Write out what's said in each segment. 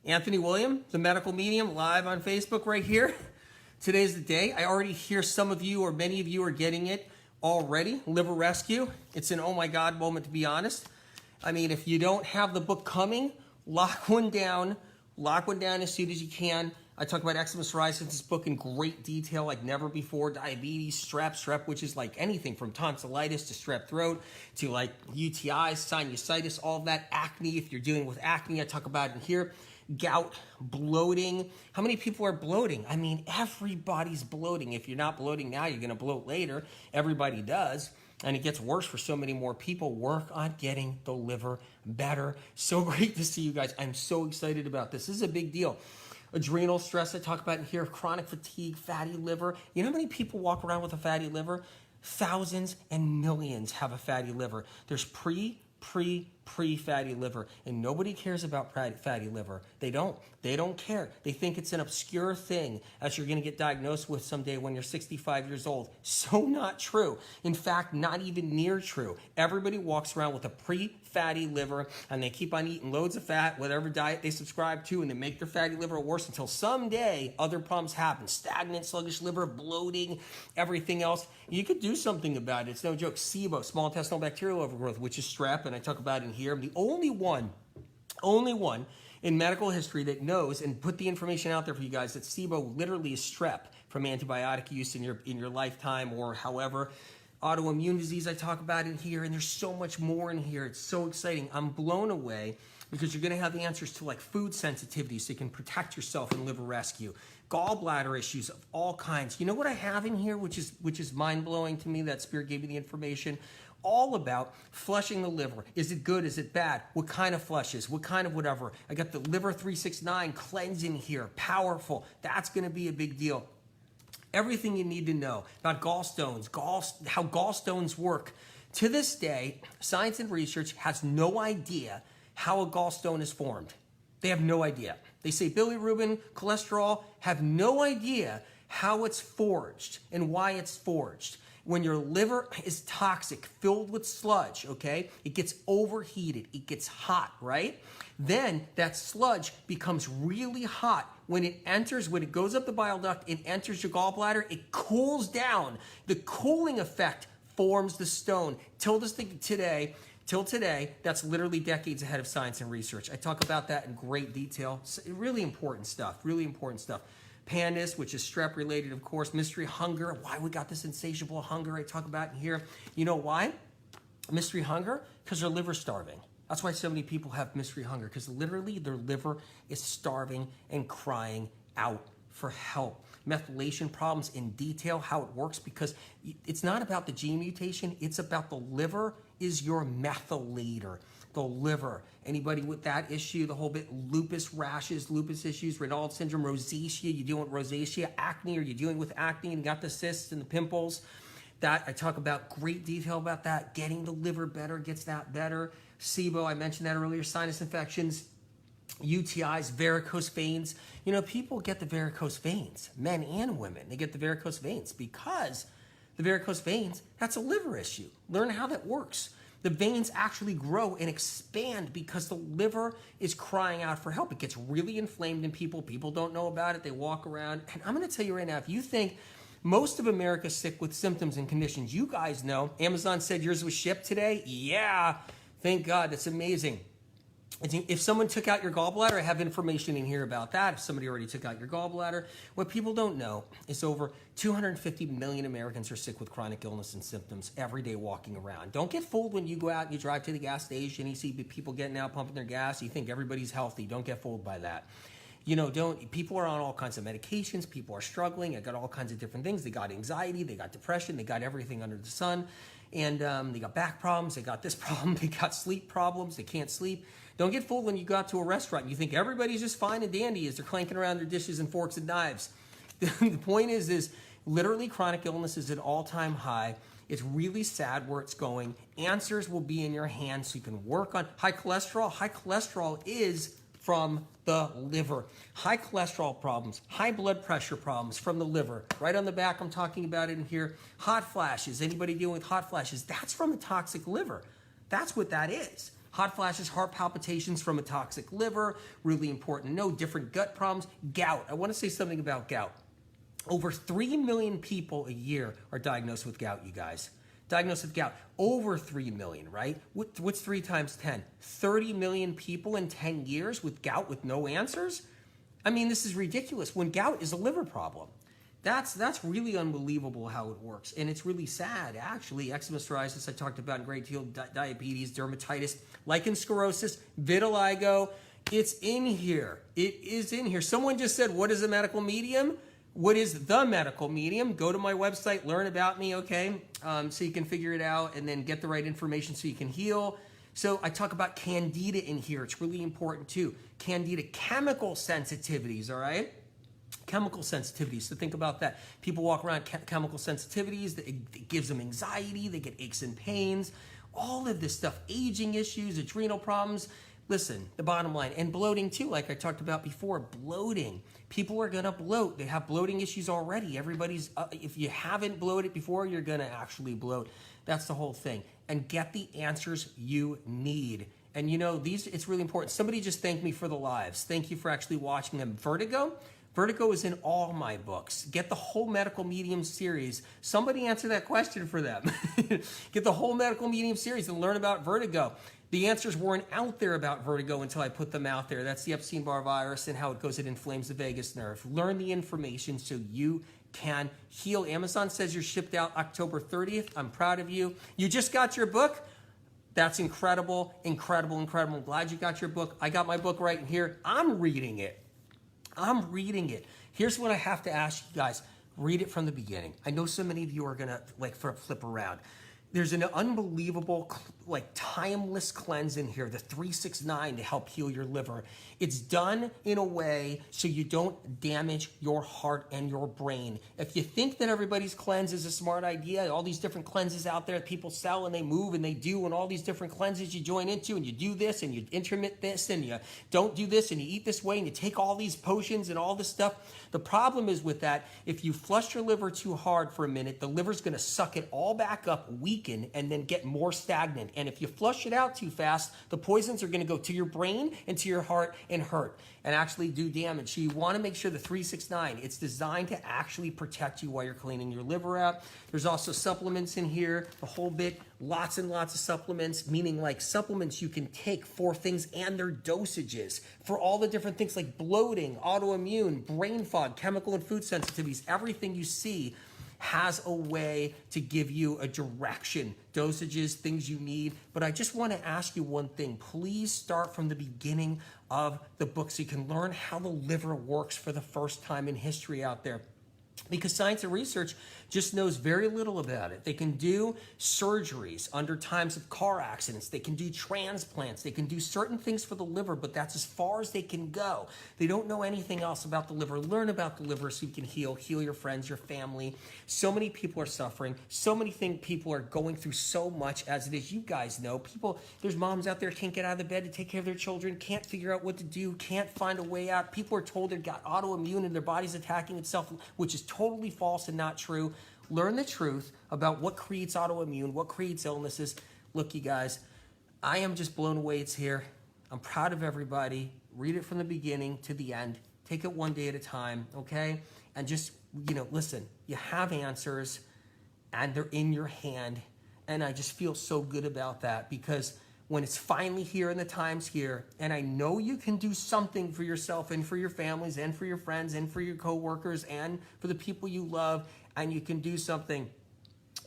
Anthony William, the medical medium, live on Facebook right here. Today's the day. I already hear some of you or many of you are getting it already. Liver Rescue. It's an oh my God moment, to be honest. I mean, if you don't have the book coming, lock one down. Lock one down as soon as you can. I talk about eczema, psoriasis in this book in great detail like never before. Diabetes, strep, which is like anything from tonsillitis to strep throat to like UTIs, sinusitis, all of that. Acne, if you're dealing with acne, I talk about it in here. Gout, bloating. How many people are bloating? I mean, everybody's bloating. If you're not bloating now, you're going to bloat later. Everybody does. And it gets worse for so many more people. Work on getting the liver better. So great to see you guys. I'm so excited about this. This is a big deal. Adrenal stress I talk about in here, chronic fatigue, fatty liver. You know how many people walk around with a fatty liver? Thousands and millions have a fatty liver. There's pre-fatty liver, and nobody cares about fatty liver. They don't care. They think it's an obscure thing that you're going to get diagnosed with someday when you're 65 years old. So not true. In fact, not even near true. Everybody walks around with a pre-fatty liver, and they keep on eating loads of fat, whatever diet they subscribe to, and they make their fatty liver worse until someday other problems happen. Stagnant, sluggish liver, bloating, everything else. You could do something about it. It's no joke. SIBO, small intestinal bacterial overgrowth, which is strep, and I talk about it in here. I'm the only one in medical history that knows and put the information out there for you guys that SIBO literally is strep from antibiotic use in your lifetime or however. Autoimmune disease I talk about in here, and there's so much more in here. It's so exciting. I'm blown away because you're going to have the answers to like food sensitivity so you can protect yourself in Liver Rescue. Gallbladder issues of all kinds. You know what I have in here, which is mind-blowing to me, that Spirit gave me the information? All about flushing the liver. Is it good? Is it bad? What kind of flushes? What kind of whatever? I got the Liver 369 cleanse in here. Powerful. That's going to be a big deal. Everything you need to know about gallstones, how gallstones work. To this day, science and research has no idea how a gallstone is formed. They have no idea. They say bilirubin, cholesterol, have no idea how it's forged and why it's forged. When your liver is toxic, filled with sludge, okay, it gets overheated, it gets hot, right? Then that sludge becomes really hot. When it goes up the bile duct, it enters your gallbladder, it cools down. The cooling effect forms the stone. Till today, that's literally decades ahead of science and research. I talk about that in great detail. Really important stuff, PANDAS, which is strep related, of course. Mystery hunger, why we got this insatiable hunger I talk about in here. You know why? Mystery hunger? Because their liver's starving. That's why so many people have mystery hunger, because literally their liver is starving and crying out for help. Methylation problems in detail, how it works, because it's not about the gene mutation, it's about the liver is your methylator. The liver. Anybody with that issue, the whole bit, lupus rashes, lupus issues, Raynaud syndrome, rosacea, you dealing with rosacea, acne, are you dealing with acne and got the cysts and the pimples? That I talk about great detail about that. Getting the liver better gets that better. SIBO, I mentioned that earlier, sinus infections, UTIs, varicose veins. You know, people get the varicose veins, men and women. They get the varicose veins because the varicose veins, that's a liver issue. Learn how that works. The veins actually grow and expand because the liver is crying out for help. It gets really inflamed in people. People don't know about it. They walk around. And I'm going to tell you right now, if you think most of America's sick with symptoms and conditions, you guys know. Amazon said yours was shipped today. Yeah, thank God. That's amazing. If someone took out your gallbladder, I have information in here about that. If somebody already took out your gallbladder, what people don't know is over 250 million Americans are sick with chronic illness and symptoms every day walking around. Don't get fooled when you go out and you drive to the gas station and you see people getting out pumping their gas. You think everybody's healthy. Don't get fooled by that. You know, people are on all kinds of medications. People are struggling. I got all kinds of different things. They got anxiety. They got depression. They got everything under the sun. And they got back problems. They got this problem. They got sleep problems. They can't sleep. Don't get fooled when you go out to a restaurant and you think everybody's just fine and dandy as they're clanking around their dishes and forks and knives. The point is literally chronic illness is at all-time high. It's really sad where it's going. Answers will be in your hands so you can work on high cholesterol. High cholesterol is from the liver. High cholesterol problems, high blood pressure problems from the liver. Right on the back, I'm talking about it in here. Hot flashes, anybody dealing with hot flashes, that's from a toxic liver. That's what that is. Hot flashes, heart palpitations from a toxic liver, really important to know. Different gut problems. Gout. I want to say something about gout. Over 3 million people a year are diagnosed with gout, you guys. Diagnosed with gout. Over 3 million, right? What's 3 times 10? 30 million people in 10 years with gout with no answers? I mean, this is ridiculous when gout is a liver problem. That's really unbelievable how it works. And it's really sad, actually. Eczema, psoriasis, I talked about in great deal, diabetes, dermatitis, lichen sclerosis, vitiligo. It's in here. It is in here. Someone just said, what is a medical medium? What is the medical medium? Go to my website, learn about me, okay? So you can figure it out and then get the right information so you can heal. So I talk about candida in here. It's really important too. Candida chemical sensitivities, all right? Chemical sensitivities, so think about that. People walk around chemical sensitivities, it gives them anxiety, they get aches and pains, all of this stuff, aging issues, adrenal problems. Listen, the bottom line, and bloating too, like I talked about before, bloating. People are gonna bloat. They have bloating issues already. Everybody's, if you haven't bloated before, you're gonna actually bloat. That's the whole thing. And get the answers you need. And you know, it's really important. Somebody just thanked me for the lives. Thank you for actually watching them. Vertigo? Vertigo is in all my books. Get the whole medical medium series. Somebody answer that question for them. Get the whole medical medium series and learn about vertigo. The answers weren't out there about vertigo until I put them out there. That's the Epstein-Barr virus and how it goes, it inflames the vagus nerve. Learn the information so you can heal. Amazon says you're shipped out October 30th. I'm proud of you. You just got your book? That's incredible, incredible, incredible. I'm glad you got your book. I got my book right in here. I'm reading it. I'm reading it. Here's what I have to ask you guys. Read it from the beginning. I know so many of you are going to flip around. There's an unbelievable, timeless cleanse in here, the 369 to help heal your liver. It's done in a way so you don't damage your heart and your brain. If you think that everybody's cleanse is a smart idea, all these different cleanses out there that people sell and they move and they do, and all these different cleanses you join into, and you do this and you intermit this and you don't do this and you eat this way and you take all these potions and all this stuff. The problem is with that, if you flush your liver too hard for a minute, the liver's going to suck it all back up, weaken, and then get more stagnant. And if you flush it out too fast, the poisons are going to go to your brain and to your heart and hurt and actually do damage. So you want to make sure the 369, it's designed to actually protect you while you're cleaning your liver out. There's also supplements in here, the whole bit, lots and lots of supplements, meaning like supplements you can take for things and their dosages for all the different things like bloating, autoimmune, brain fog, chemical and food sensitivities. Everything you see has a way to give you a direction, dosages, things you need. But I just want to ask you one thing. Please start from the beginning of the book so you can learn how the liver works for the first time in history out there. Because science and research just knows very little about it. They can do surgeries under times of car accidents. They can do transplants. They can do certain things for the liver, but that's as far as they can go. They don't know anything else about the liver. Learn about the liver so you can heal your friends, your family. So many people are suffering. So many people are going through so much as it is. You guys know, there's moms out there can't get out of the bed to take care of their children, can't figure out what to do, can't find a way out. People are told they've got autoimmune and their body's attacking itself, which is totally false and not true. Learn the truth about what creates autoimmune, what creates illnesses. Look, you guys, I am just blown away it's here. I'm proud of everybody. Read it from the beginning to the end. Take it one day at a time, okay? And just, listen, you have answers and they're in your hand. And I just feel so good about that because when it's finally here and the time's here, and I know you can do something for yourself and for your families and for your friends and for your coworkers and for the people you love, and you can do something,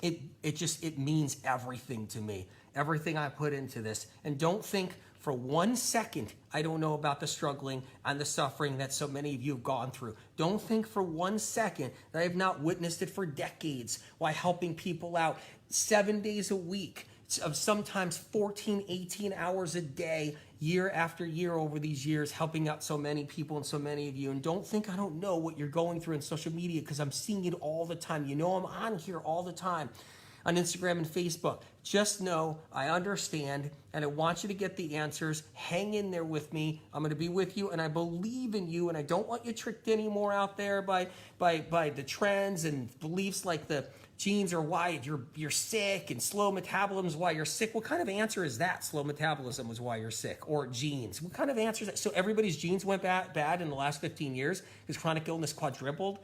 it means everything to me, everything I put into this. And don't think for 1 second I don't know about the struggling and the suffering that so many of you have gone through. Don't think for 1 second that I have not witnessed it for decades while helping people out 7 days a week, of sometimes 14, 18 hours a day, year after year over these years, helping out so many people and so many of you. And don't think I don't know what you're going through in social media because I'm seeing it all the time. You know I'm on here all the time on Instagram and Facebook. Just know I understand and I want you to get the answers. Hang in there with me. I'm going to be with you and I believe in you, and I don't want you tricked anymore out there by the trends and beliefs like the genes are why you're sick, and slow metabolism is why you're sick. What kind of answer is that? Slow metabolism is why you're sick, or genes? What kind of answer is that? So everybody's genes went bad in the last 15 years because chronic illness quadrupled.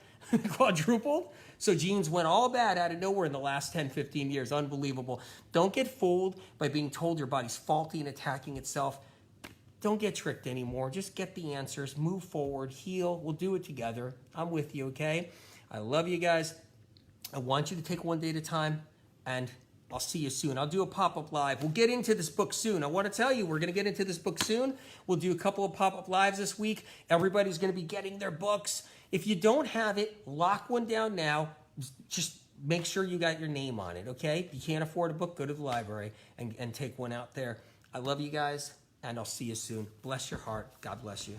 So genes went all bad out of nowhere in the last 10, 15 years. Unbelievable. Don't get fooled by being told your body's faulty and attacking itself. Don't get tricked anymore. Just get the answers, move forward, heal. We'll do it together. I'm with you, okay? I love you guys. I want you to take one day at a time, and I'll see you soon. I'll do a pop-up live. We'll get into this book soon. I want to tell you, we're going to get into this book soon. We'll do a couple of pop-up lives this week. Everybody's going to be getting their books. If you don't have it, lock one down now. Just make sure you got your name on it, okay? If you can't afford a book, go to the library and take one out there. I love you guys, and I'll see you soon. Bless your heart. God bless you.